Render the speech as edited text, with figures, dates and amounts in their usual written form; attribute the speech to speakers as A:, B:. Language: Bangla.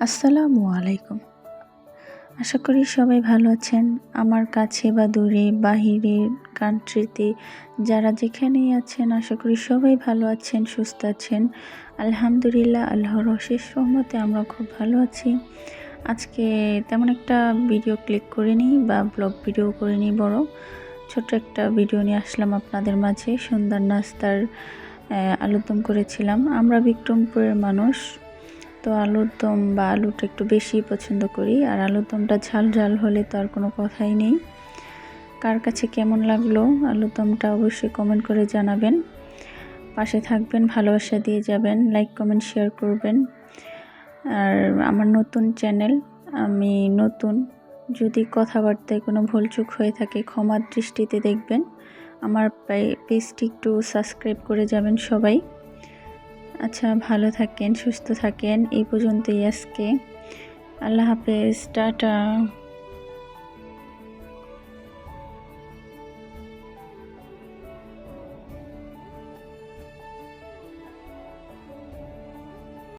A: আসসালামু আলাইকুম। আশা করি সবাই ভালো আছেন। আমার কাছে বা দূরে বাহিরের কান্ট্রিতে যারা যেখানেই আছেন আশা করি সবাই ভালো আছেন, সুস্থ আছেন। আলহামদুলিল্লাহ, আল্লাহর অশেষ রহমতে আমরা খুব ভালো আছি। আজকে তেমন একটা ভিডিও ক্লিক করিনি বা ব্লগ ভিডিও করিনি, বড় ছোট্ট একটা ভিডিও নিয়ে আসলাম আপনাদের মাঝে। সন্ধ্যার নাস্তার আলুর দম করেছিলাম। আমরা বিক্রমপুরের মানুষ, তো আলুর দম বা আলুটা একটু বেশি পছন্দ করি। আর আলুর দমটা ঝাল ঝাল হলে তো আর কোনো কথাই নেই। কার কাছে কেমন লাগলো আলুর দমটা অবশ্যই কমেন্ট করে জানাবেন। পাশে থাকবেন, ভালোবাসা দিয়ে যাবেন, লাইক কমেন্ট শেয়ার করবেন। আর আমার নতুন চ্যানেল, আমি নতুন, যদি কথাবার্তায় কোনো ভুলচুক হয়ে থাকে ক্ষমার দৃষ্টিতে দেখবেন। আমার পেজটি একটু সাবস্ক্রাইব করে যাবেন সবাই। আচ্ছা, ভালো থাকেন, সুস্থ থাকেন। এই পর্যন্তই আজকে। আল্লাহ হাফেজ, টাটা।